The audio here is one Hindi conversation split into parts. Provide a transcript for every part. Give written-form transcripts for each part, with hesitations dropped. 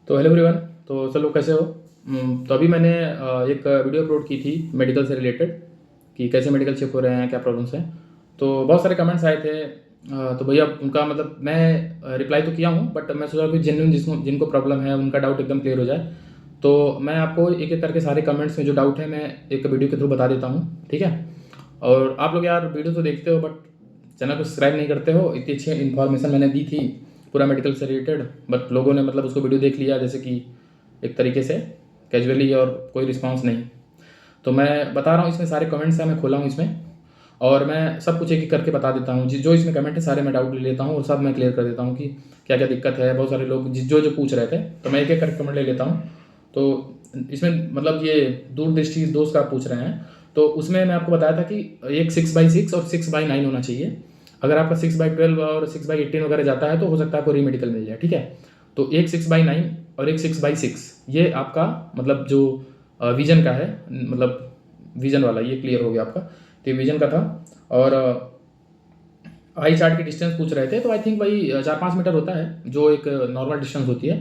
तो हेलो एवरीवन। तो सब लोग कैसे हो? तो अभी मैंने एक वीडियो अपलोड की थी मेडिकल से रिलेटेड कि कैसे मेडिकल चेक हो रहे हैं, क्या प्रॉब्लम्स हैं। तो बहुत सारे कमेंट्स आए थे। तो भैया उनका मतलब मैं रिप्लाई तो किया हूँ, बट मैं सोचा कि जेन्युइन जिनको प्रॉब्लम है उनका डाउट एकदम क्लियर हो जाए। तो मैं आपको एक एक करके सारे कमेंट्स में जो डाउट है मैं एक वीडियो के थ्रू बता देता हूँ, ठीक है। और आप लोग यार वीडियो तो देखते हो बट चैनल को सब्सक्राइब नहीं करते हो। इतनी अच्छी इन्फॉर्मेशन मैंने दी थी पूरा मेडिकल से रिलेटेड, बट लोगों ने मतलब उसको वीडियो देख लिया जैसे कि एक तरीके से कैजुअली, और कोई रिस्पांस नहीं। तो मैं बता रहा हूँ, इसमें सारे कमेंट्स हैं, मैं खोला हूँ इसमें और मैं सब कुछ एक एक करके बता देता हूँ। जो इसमें कमेंट है सारे मैं डाउट ले लेता हूँ और सब मैं क्लियर कर देता हूँ कि क्या क्या दिक्कत है। बहुत सारे लोग जो जो पूछ रहे थे तो मैं एक एक करके कमेंट ले लेता हूँ। तो इसमें मतलब ये दूरदृष्टि दोस्त का आप पूछ रहे हैं, तो उसमें मैं आपको बताया था कि एक 6/6 और 6/9 होना चाहिए। अगर आपका 6/12 और 6/18 वगैरह जाता है तो हो सकता है आपको रीमेडिकल मिल जाए, ठीक है। तो एक 6/9 और एक 6/6 ये आपका मतलब जो विजन का है, मतलब विजन वाला, ये क्लियर हो गया आपका। तो ये विजन का था। और आई चार्ट की डिस्टेंस पूछ रहे थे, तो आई थिंक वही 4-5 मीटर होता है जो एक नॉर्मल डिस्टेंस होती है,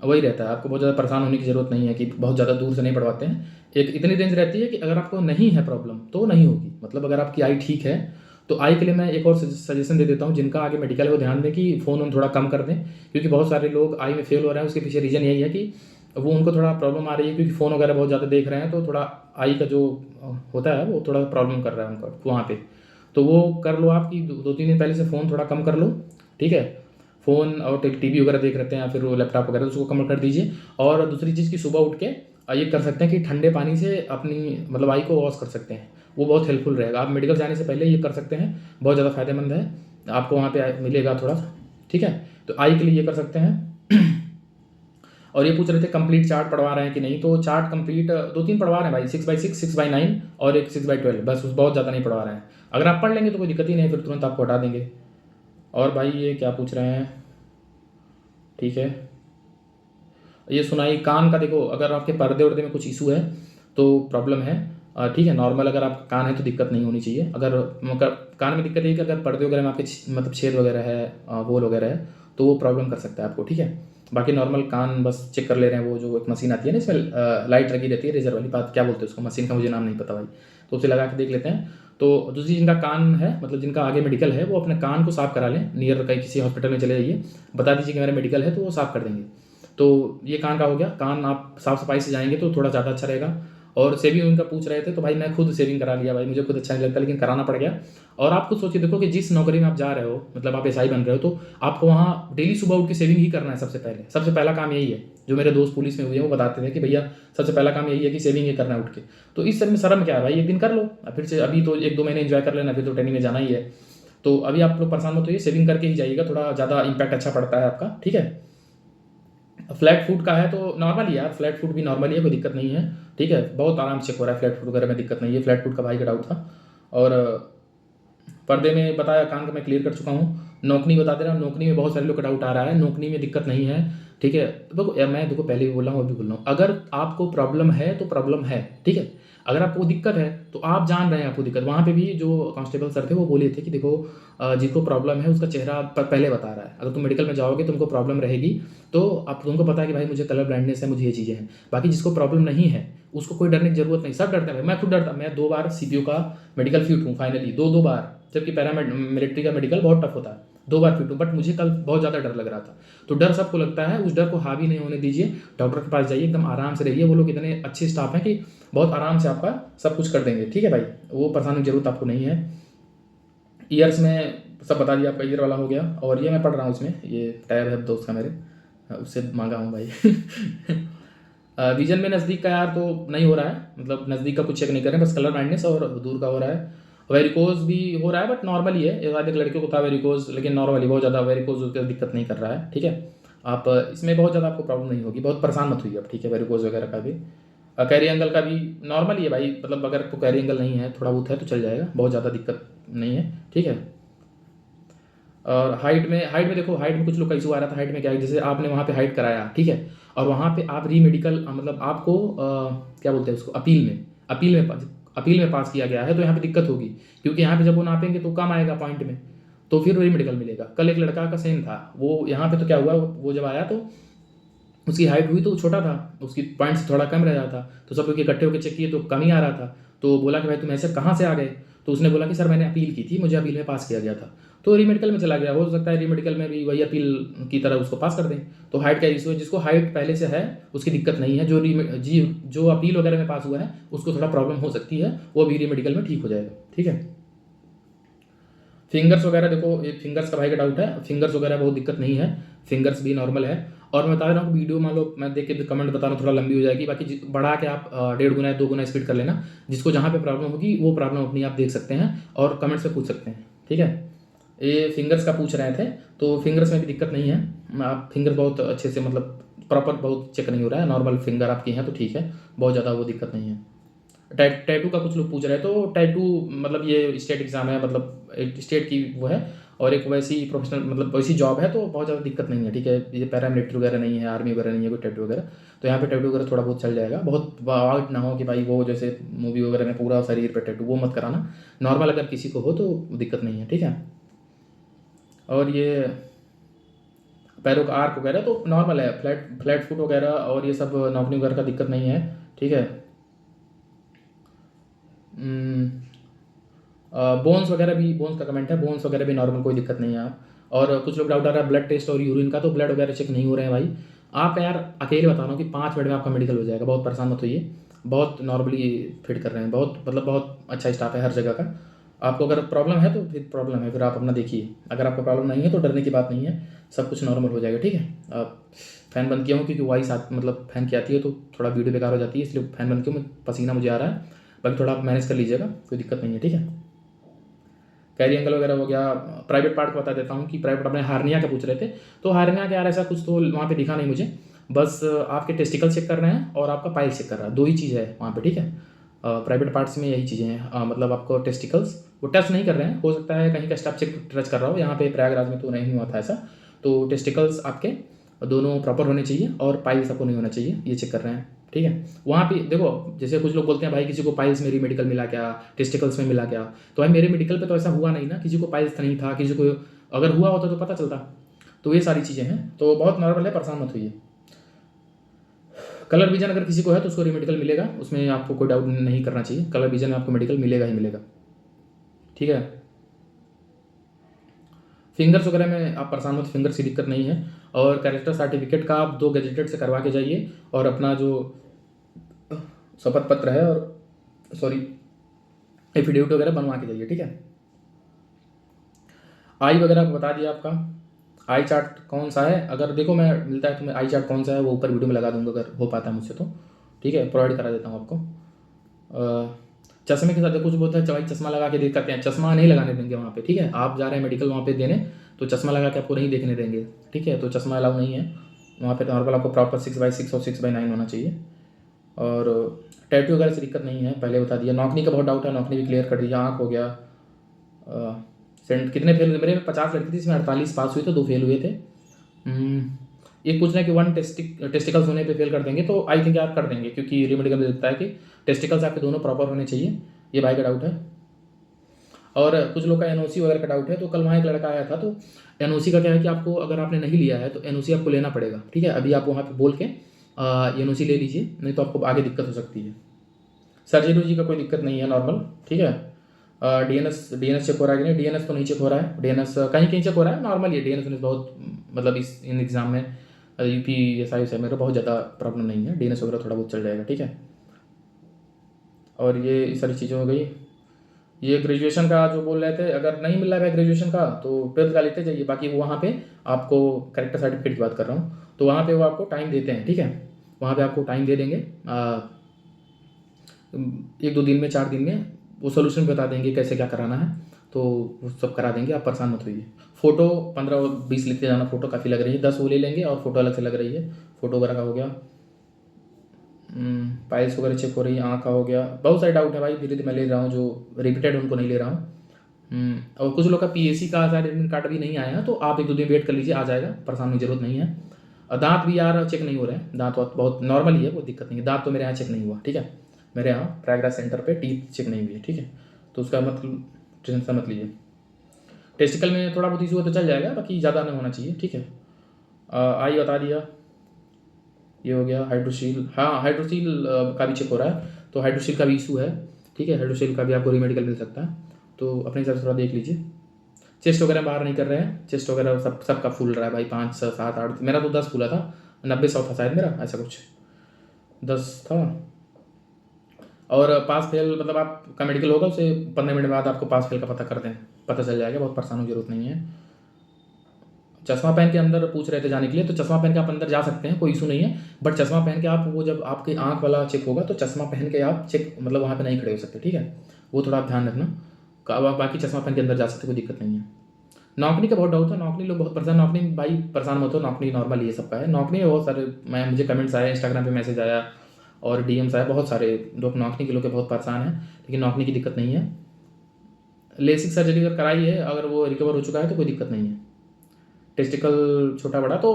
वही रहता है। आपको बहुत ज़्यादा परेशान होने की ज़रूरत नहीं है कि बहुत ज़्यादा दूर से नहीं पढ़वाते हैं। एक इतनी रेंज रहती है कि अगर आपको नहीं है प्रॉब्लम तो नहीं होगी, मतलब अगर आपकी आई ठीक है तो आई के लिए मैं एक और सजेशन दे देता हूँ। जिनका आगे मेडिकल है वो ध्यान दें कि फ़ोन उन थोड़ा कम कर दें, क्योंकि बहुत सारे लोग आई में फेल हो रहे हैं। उसके पीछे रीज़न यही है कि वो उनको थोड़ा प्रॉब्लम आ रही है, क्योंकि फ़ोन वगैरह बहुत ज़्यादा देख रहे हैं, तो थोड़ा आई का जो होता है वो थोड़ा प्रॉब्लम कर रहा है उनका वहाँ पे। तो वो कर लो आप कि 2-3 दिन पहले से फ़ोन थोड़ा कम कर लो, ठीक है। फ़ोन और टीवी वगैरह देख रहे हैं या फिर वो लैपटॉप वगैरह, तो उसको कम कर दीजिए। और दूसरी चीज़ कि सुबह उठ के ये कर सकते हैं कि ठंडे पानी से अपनी मतलब आई को वॉश कर सकते हैं। वो बहुत हेल्पफुल रहेगा। आप मेडिकल जाने से पहले ये कर सकते हैं, बहुत ज़्यादा फ़ायदेमंद है। आपको वहाँ पे मिलेगा थोड़ा, ठीक है। तो आई के लिए ये कर सकते हैं। और ये पूछ रहे थे कंप्लीट चार्ट पढ़वा रहे हैं कि नहीं, तो चार्ट कंप्लीट 2-3 पढ़वा रहे हैं भाई, 6/6, 6/9 और एक 6/12, बस उस बहुत ज़्यादा नहीं पढ़वा रहे हैं। अगर आप पढ़ लेंगे तो कोई दिक्कत ही नहीं, फिर तुरंत आपको हटा देंगे। और भाई ये क्या पूछ रहे हैं, ठीक है। ये सुनाई कान का, देखो अगर आपके पर्दे वर्दे में कुछ इशू है तो प्रॉब्लम है, ठीक है। नॉर्मल अगर आपका कान है तो दिक्कत नहीं होनी चाहिए। अगर मतलब कान में दिक्कत है कि अगर पर्दे वगैरह में आपके मतलब छेद वगैरह है, होल वगैरह है, तो वो प्रॉब्लम कर सकता है आपको, ठीक है। बाकी नॉर्मल कान बस चेक कर ले रहे हैं। वो जो एक मशीन आती है ना, इसमें लाइट लगी रहती है, रेजर वाली, बात क्या बोलते हैं उसको, मशीन का मुझे नाम नहीं पता भाई, तो उसे लगा के देख लेते हैं। तो दूसरी जिनका कान है, मतलब जिनका आगे मेडिकल है, वो अपने कान को साफ़ करा लें। नियर कहीं किसी हॉस्पिटल में चले जाइए, बता दीजिए कि मेरा मेडिकल है, तो वो साफ़ कर देंगे। तो ये कान का हो गया। कान आप साफ़ सफाई से जाएंगे तो थोड़ा ज़्यादा अच्छा रहेगा। और सेविंग उनका पूछ रहे थे, तो भाई मैं खुद सेविंग करा लिया भाई, मुझे खुद अच्छा नहीं लगता लेकिन कराना पड़ गया। और आप खुद सोचिए, देखो कि जिस नौकरी में आप जा रहे हो, मतलब आप एसआई बन रहे हो, तो आपको वहाँ डेली सुबह उठ के सेविंग ही करना है। सबसे पहले सबसे पहला काम यही है। जो मेरे दोस्त पुलिस में हुए हैं वो बताते थे कि भैया सबसे पहला काम यही है कि सेविंग ही करना है उठ के। तो इस सब में शर्म क्या है भाई, एक दिन कर लो, फिर से अभी तो 1-2 महीने एंजॉय कर लेना, फिर तो ट्रेनिंग में जाना ही है। तो अभी आप लोग परेशान मत होइए, सेविंग करके ही जाइएगा, थोड़ा ज़्यादा इंपैक्ट अच्छा पड़ता है आपका, ठीक है। फ्लैट फूड का है तो नॉर्मल ही यार, फ्लैट फूड भी नॉर्मल ही है, कोई दिक्कत नहीं है, ठीक है। बहुत आराम से चेक हो रहा है, फ्लैट फूड वगैरह में दिक्कत नहीं है। फ्लैट फूड का भाई का डाउट था। और पर्दे में बताया, कान का मैं क्लियर कर चुका हूँ। नोकनी बता दे रहा हूँ, नोकनी में बहुत सारे लोग का डाउट आ रहा है, नोकनी में दिक्कत नहीं है, ठीक है। देखो मैं देखो पहले भी बोल रहा हूँ, अभी बोल रहा हूँ, अगर आपको प्रॉब्लम है तो प्रॉब्लम है, ठीक है। अगर आपको दिक्कत है तो आप जान रहे हैं आपको दिक्कत। वहाँ पे भी जो कांस्टेबल सर थे वो बोले थे कि देखो जिसको प्रॉब्लम है उसका चेहरा पहले बता रहा है। अगर तुम मेडिकल में जाओगे तुमको प्रॉब्लम रहेगी, तो अब तुमको पता है कि भाई मुझे कलर ब्लाइंडनेस है, मुझे ये चीज़ें हैं। बाकी जिसको प्रॉब्लम नहीं है उसको कोई डरने की जरूरत नहीं। सब डरते हैं भाई, मैं खुद डरता। मैं 2 बार सीपीओ का मेडिकल फिट हूँ फाइनली, दो बार। जबकि मिलिट्री का मेडिकल बहुत टफ होता है। 2 बार फिट हूँ, बट मुझे कल बहुत ज़्यादा डर लग रहा था। तो डर सबको लगता है, उस डर को हावी नहीं होने दीजिए। डॉक्टर के पास जाइए, एकदम आराम से रहिए। वो लोग इतने अच्छे स्टाफ हैं कि बहुत आराम से आपका सब कुछ कर देंगे, ठीक है भाई। वो परेशानी की जरूरत आपको नहीं है। ईयर्स में सब बता दिया आपका, ईयर वाला हो गया। और ये मैं पढ़ रहा हूँ इसमें, ये टैब है दोस्त का मेरे, उससे मांगा हूँ भाई। विजन में नज़दीक का यार तो नहीं हो रहा है, मतलब नज़दीक का कुछ चेक नहीं कर रहे हैं, बस कलर ब्लाइंडनेस और दूर का हो रहा है। वेरिकोज भी हो रहा है बट नॉर्मल ही है। एक लड़के को था वेरिकोज, लेकिन नॉर्मली बहुत ज़्यादा वेरिकोज उसका दिक्कत नहीं कर रहा है, ठीक है। आप इसमें बहुत ज़्यादा आपको प्रॉब्लम नहीं होगी, बहुत परेशान मत हुई अब, ठीक है। वेरिकोज वगैरह का भी, कैरी एंगल का भी नॉर्मल ही है भाई, मतलब अगर आपको कैरी एंगल नहीं है, थोड़ा बहुत है तो चल जाएगा, बहुत ज़्यादा दिक्कत नहीं है, ठीक है। और हाइट में देखो, हाइट में कुछ लोग का इशू आ रहा था। हाइट में क्या है, जैसे आपने वहाँ पे हाइट कराया, ठीक है, और वहाँ पे आप री मेडिकल मतलब आपको क्या बोलते हैं उसको, अपील में पास किया गया है, तो यहाँ पे दिक्कत होगी। क्योंकि यहाँ पे जब वो नापेंगे तो कम आएगा पॉइंट में, तो फिर री मेडिकल मिलेगा। कल एक लड़का का सेम था, वो यहाँ पे तो क्या हुआ, वो जब आया तो उसकी हाइट हुई तो वो छोटा था, उसकी पॉइंट्स थोड़ा कम रह जाता, तो सब लोग इकट्ठे होकर चेक किए तो कम ही आ रहा था। तो बोला कि भाई तुम ऐसे कहाँ से आ गए? तो उसने बोला कि सर मैंने अपील की थी, मुझे अपील में पास किया गया था। तो रीमेडिकल में चला गया, हो सकता है रीमेडिकल में भी वही अपील की तरह उसको पास कर दें। तो हाइट का इशू है, जिसको हाइट पहले से है उसकी दिक्कत नहीं है, जो अपील वगैरह में पास हुआ है उसको थोड़ा प्रॉब्लम हो सकती है, वो भी रीमेडिकल में ठीक हो जाएगा। ठीक है। फिंगर्स वगैरह देखो, ये फिंगर्स का भाई का डाउट है, फिंगर्स वगैरह बहुत दिक्कत नहीं है, फिंगर्स भी नॉर्मल है। और मैं बता रहा हूँ वीडियो मान लो मैं देख के कमेंट बता रहा हूँ थोड़ा लंबी हो जाएगी, बाकी बढ़ा के आप 1.5 गुना 2 गुना स्पीड कर लेना, जिसको जहाँ पे प्रॉब्लम होगी वो प्रॉब्लम अपनी आप देख सकते हैं और कमेंट से पूछ सकते हैं। ठीक है। ये फिंगर्स का पूछ रहे थे, तो फिंगर्स में भी दिक्कत नहीं है, आप फिंगर बहुत अच्छे से मतलब प्रॉपर बहुत चेक नहीं हो रहा है, नॉर्मल फिंगर आपकी हैं तो ठीक है, बहुत ज़्यादा वो दिक्कत नहीं है। टैटू का कुछ लोग पूछ रहे हैं, तो टैटू मतलब ये स्टेट एग्ज़ाम है, मतलब एक स्टेट की वो है, और एक वैसी प्रोफेशनल मतलब वैसी जॉब है, तो बहुत ज़्यादा दिक्कत नहीं है। ठीक है, ये पैरामिलिट्री वगैरह नहीं है, आर्मी वगैरह नहीं है कोई टैटू वगैरह, तो यहाँ पे टैटू वगैरह थोड़ा बहुत चल जाएगा, बहुत वाइट ना हो कि भाई वो जैसे मूवी वगैरह में पूरा शरीर पे टैटू, वो मत कराना। नॉर्मल अगर किसी को हो तो दिक्कत नहीं है। ठीक है। और ये पैरों का आर्क वगैरह तो नॉर्मल है, फ्लैट फ्लैट फुट वगैरह और ये सब नॉकनी वगैरह का दिक्कत नहीं है। ठीक है। बोन्स वगैरह भी, बोन्स का कमेंट है, बोन्स वगैरह भी नॉर्मल, कोई दिक्कत नहीं है। आप और कुछ लोग डाउट आ रहा है ब्लड टेस्ट और यूरिन का, तो ब्लड वगैरह चेक नहीं हो रहे हैं भाई। आप यार अकेले बता रहा हूँ कि 5 मिनट में आपका मेडिकल हो जाएगा, बहुत परेशान मत होइए, बहुत नॉर्मली फिट कर रहे हैं, बहुत मतलब बहुत अच्छा स्टाफ है हर जगह का। आपको अगर प्रॉब्लम है तो फिर प्रॉब्लम है, फिर आप अपना देखिए, अगर आपको प्रॉब्लम नहीं है तो डरने की बात नहीं है, सब कुछ नॉर्मल हो जाएगा। ठीक है। आप फ़ैन बंद किया हूँ क्योंकि वॉइस मतलब फ़ैन की आती है तो थोड़ा वीडियो बेकार हो जाती है, इसलिए फ़ैन बंद किया हूँ, पसीना मुझे आ रहा है, बाकी थोड़ा आप मैनेज कर लीजिएगा, कोई दिक्कत नहीं है। ठीक है। कैरी एंगल वगैरह हो गया। प्राइवेट पार्ट को बता देता हूँ कि प्राइवेट अपने हार्निया का पूछ रहे थे, तो हार्निया का यार ऐसा कुछ तो वहाँ पे दिखा नहीं मुझे, बस आपके टेस्टिकल चेक कर रहे हैं और आपका पाइल चेक कर रहा है, 2 ही चीज़ है वहाँ पे। ठीक है। प्राइवेट पार्ट्स में यही चीज़ें हैं, मतलब आपको टेस्टिकल्स वो टच नहीं कर रहे हैं, हो सकता है कहीं का स्टाफ चेक टच कर रहा हो, यहाँ पे प्रयागराज में तो नहीं हुआ था ऐसा। तो टेस्टिकल्स आपके दोनों प्रॉपर होने चाहिए और पाइल्स आपको नहीं होना चाहिए, ये चेक कर रहे हैं। ठीक है। वहाँ पे देखो, जैसे कुछ लोग बोलते हैं भाई किसी को पाइल्स मेरी मेडिकल मिला क्या, टेस्टिकल्स में मिला क्या, तो भाई मेरे मेडिकल पे तो ऐसा हुआ नहीं ना, किसी को पाइल्स नहीं था, किसी को अगर हुआ होता तो पता चलता। तो ये सारी चीज़ें हैं, तो बहुत नॉर्मल है, परेशान मत होइए। कलर विजन अगर किसी को है तो उसको मेडिकल मिलेगा, उसमें आपको कोई डाउट नहीं करना चाहिए, कलर विजन में आपको मेडिकल मिलेगा ही मिलेगा। ठीक है। फिंगर्स वगैरह में आप परेशान मत, फिंगर्स की दिक्कत नहीं है। और कैरेक्टर सर्टिफिकेट का आप 2 गैजेटेड से करवा के जाइए, और अपना जो शपथ पत्र है और सॉरी एफिडेविट वगैरह बनवा के जाइए। ठीक है। आई वगैरह को बता दिया आपका, आई चार्ट कौन सा है, अगर देखो मैं मिलता है तो मैं आई चार्ट कौन सा है वो ऊपर वीडियो में लगा दूंगा अगर हो पाता है मुझसे तो। ठीक है, प्रोवाइड करा देता हूँ आपको। चश्मे के साथ कुछ बोलता है भाई चश्मा लगा के देख करते हैं, चश्मा नहीं लगाने देंगे वहाँ पे। ठीक है, आप जा रहे हैं मेडिकल वहाँ पे देने, तो चश्मा लगा के आपको नहीं देखने देंगे। ठीक है, तो चश्मा अलाउ नहीं है वहाँ पे, तो नॉर्मल आपको प्रॉपर 6x6 और 6x9 होना चाहिए। और टैटू वगैरह से दिक्कत नहीं है, पहले बता दिया। नौकनी का बहुत डाउट है, नौकनी भी क्लियर कर दिया। आँख हो गया। सेंट कितने फेल हुए मेरे में? 50 लड़की थी, इसमें 48 पास हुए थे, 2 फेल हुए थे। ये पूछ रहे हैं कि 1 टेस्टिकल्स होने पे फेल कर देंगे, तो आई थिंक यार कर देंगे, क्योंकि रीमेडिकल में दिखता है कि टेस्टिकल्स आपके दोनों प्रॉपर होने चाहिए, ये भाई का डाउट है। और कुछ लोग का एनओसी वगैरह का डाउट है, तो कल वहाँ एक लड़का आया था, तो एनओसी का क्या है कि आपको अगर आपने नहीं लिया है तो एनओसी आपको लेना पड़ेगा। ठीक है, अभी आप वहाँ पे बोल के एनओसी ले लीजिए, नहीं तो आपको आगे दिक्कत हो सकती है। सर्जरी का कोई दिक्कत नहीं है, नॉर्मल। ठीक है। डीएनएस चेक हो रहा है कि नहीं? डीएनएस तो नहीं चेक हो रहा है, डीएनएस कहीं कहीं चेक हो रहा है, नॉर्मल ये डीएनएस बहुत मतलब इन एग्ज़ाम में यूपी एसआई है मेरा, बहुत ज़्यादा प्रॉब्लम नहीं है, डीएनएस वगैरह थोड़ा बहुत चल जाएगा। ठीक है। और ये सारी चीज़ें हो गई। ये ग्रेजुएशन का जो बोल रहे थे, अगर नहीं मिल रहा है ग्रेजुएशन का तो 12th का लेते जाइए, बाकी वो वहाँ पे आपको कैरेक्टर सर्टिफिकेट की बात कर रहा हूँ, तो वहाँ पे वो आपको टाइम देते हैं। ठीक है, वहाँ पे आपको टाइम दे देंगे, 1-2 दिन में, 4 दिन में वो सोल्यूशन बता देंगे कैसे क्या कराना है, तो वो सब करा देंगे, आप परेशान मत होइए। फ़ोटो 15-20 लेते जाना, फ़ोटो काफ़ी लग रही है, 10 वो ले लेंगे और फ़ोटो अलग से लग रही है, फ़ोटो वगैरह का हो गया। पाइल्स वगैरह चेक हो रही है, आँख का हो गया, बहुत सारे डाउट है भाई, धीरे धीरे मैं ले रहा हूँ, जो रिपीटेड उनको नहीं ले रहा हूँ। और कुछ लोग का पीएसी का शायद एडमिट कार्ड भी नहीं आया, तो आप 1-2 दिन वेट कर लीजिए, आ जाएगा, परेशान होने की जरूरत नहीं है। और दांत भी यार चेक नहीं हो रहे हैं, दांत वात बहुत नॉर्मल ही है, कोई दिक्कत नहीं है, दांत तो मेरे यहाँ चेक नहीं हुआ। ठीक है, मेरे यहाँ प्रयागराज सेंटर पे टीथ चेक नहीं हुई है। ठीक है, तो उसका मतलब टेंशन मत लीजिए। टेस्टिकल में थोड़ा बहुत इशू हो तो चल जाएगा, बाकी ज़्यादा नहीं होना चाहिए। ठीक है। आई बता दिया। ये हो गया हाइड्रोसील। हाँ, हाइड्रोसील का भी चेक हो रहा है, तो हाइड्रोसील का भी इशू है, ठीक है। हाइड्रोसील का भी आपको रीमेडिकल मिल सकता है, तो अपने हिसाब से थोड़ा देख लीजिए। चेस्ट वगैरह बाहर नहीं कर रहे हैं, चेस्ट वगैरह सबका फूल रहा है भाई, 5 6 7 8, मेरा तो 10 फूला था, 90 100 था शायद मेरा, ऐसा कुछ 10 था। और पास फेल मतलब आपका मेडिकल होगा, उसे 15 मिनट बाद आपको पास फेल का पता चल जाएगा, बहुत परेशान की जरूरत नहीं है। चश्मा पहन के अंदर पूछ रहे थे जाने के लिए, तो चश्मा पहन के आप अंदर जा सकते हैं, कोई इशू नहीं है। बट चश्मा पहन के आप, वो जब आपकी आंख वाला चेक होगा तो चश्मा पहन के आप चेक मतलब वहाँ पे नहीं खड़े हो सकते, ठीक है। वो थोड़ा आप ध्यान रखना। बाकी चश्मा पहन के अंदर जा सकते, कोई दिक्कत नहीं है। नौकरी का बहुत डाउट था, नौकरी लोग बहुत परेशान, नौकरी भाई परेशान मत हो, नौकरी नॉर्मल ये सबका है। नौकरी में बहुत सारे मुझे कमेंट्स आए, इंस्टाग्राम पे मैसेज आया और डीएम्स आए, बहुत सारे लोग नौकरी के लोग के बहुत परेशान हैं, लेकिन नौकरी की दिक्कत नहीं है। लेसिक सर्जरी अगर कराई है, अगर वो रिकवर हो चुका है तो कोई दिक्कत नहीं है। टेस्टिकल छोटा बड़ा तो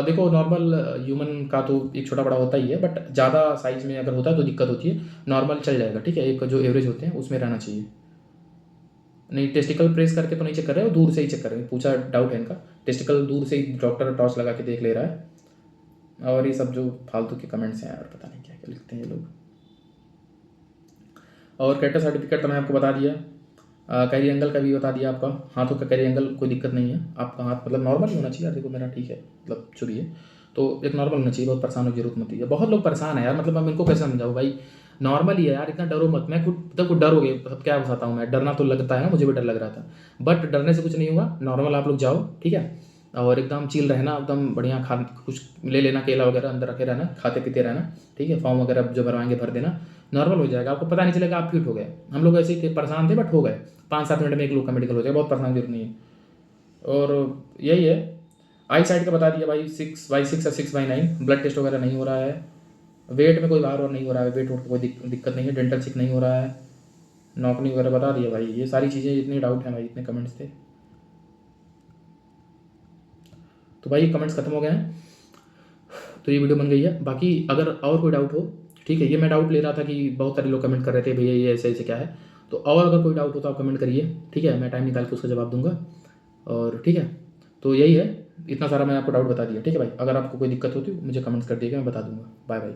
देखो, नॉर्मल ह्यूमन का तो एक छोटा बड़ा होता ही है, बट ज़्यादा साइज में अगर होता है तो दिक्कत होती है। नॉर्मल चल जाएगा, ठीक है, एक जो एवरेज होते हैं उसमें रहना चाहिए। नहीं, टेस्टिकल प्रेस करके तो नहीं चेक कर रहे हो, दूर से ही चेक कर रहे हैं, पूछा डाउट है इनका। टेस्टिकल दूर से ही डॉक्टर टॉर्च लगा के देख ले रहा है। और ये सब जो फालतू के कमेंट्स हैं यार, पता नहीं क्या क्या लिखते हैं ये लोग। और कैरेक्टर सर्टिफिकेट तो मैं आपको बता दिया, कैरी एंगल का भी बता दिया आपका। हाथों का कैरी एंगल कोई दिक्कत नहीं है, आपका हाथ मतलब नॉर्मल ही होना चाहिए यार, देखो मेरा ठीक है, मतलब जो भी है तो एक नॉर्मल होना चाहिए, बहुत परेशान होने की जरूरत मत है। बहुत लोग परेशान है यार, मतलब मैं इनको कैसे समझाऊँ भाई, नॉर्मल ही है यार, इतना डरो मत। मैं खुद तब कुछ डर हो गए, मतलब क्या बताता हूँ मैं, डरना तो लगता है ना, मुझे भी डर लग रहा था, बट डरने से कुछ नहीं होगा। नॉर्मल आप लोग जाओ, ठीक है, और एकदम चिल रहना, एकदम बढ़िया, खा कुछ ले लेना, केला वगैरह अंदर रखे रहना, खाते पीते रहना, ठीक है। फॉर्म वगैरह जो भरवाएंगे भर देना, नॉर्मल हो जाएगा, आपको पता नहीं चलेगा, आप फिट हो गए। हम लोग ऐसे ही थे, परेशान थे, बट हो गए, 5 7 मिनट में एक लोग का मेडिकल हो जाएगा, बहुत परेशान की जरूरत नहीं है। और यही है, आई साइड का बता दिया भाई, 6/6 या 6/9, ब्लड टेस्ट वगैरह नहीं हो रहा है, वेट में कोई बाहर और नहीं हो रहा है, वेट वोट कोई दिक्कत नहीं है, डेंटल चेक नहीं हो रहा है, नौकरी वगैरह बता दिया भाई। ये सारी चीज़ें, इतने डाउट हैं भाई, इतने कमेंट्स थे, तो भाई कमेंट्स खत्म हो गए हैं, तो ये वीडियो बन गई है। बाकी अगर और कोई डाउट हो, ठीक है, ये मैं डाउट ले रहा था कि बहुत सारे लोग कमेंट कर रहे थे भैया ये ऐसे ऐसे क्या है, तो और अगर कोई डाउट हो तो आप कमेंट करिए, ठीक है, मैं टाइम निकाल के उसका जवाब दूंगा। और ठीक है, तो यही है, इतना सारा मैं आपको डाउट बता दिया, ठीक है भाई। अगर आपको कोई दिक्कत होती है मुझे कमेंट्स कर दिएगा, मैं बता दूंगा। Bye bye.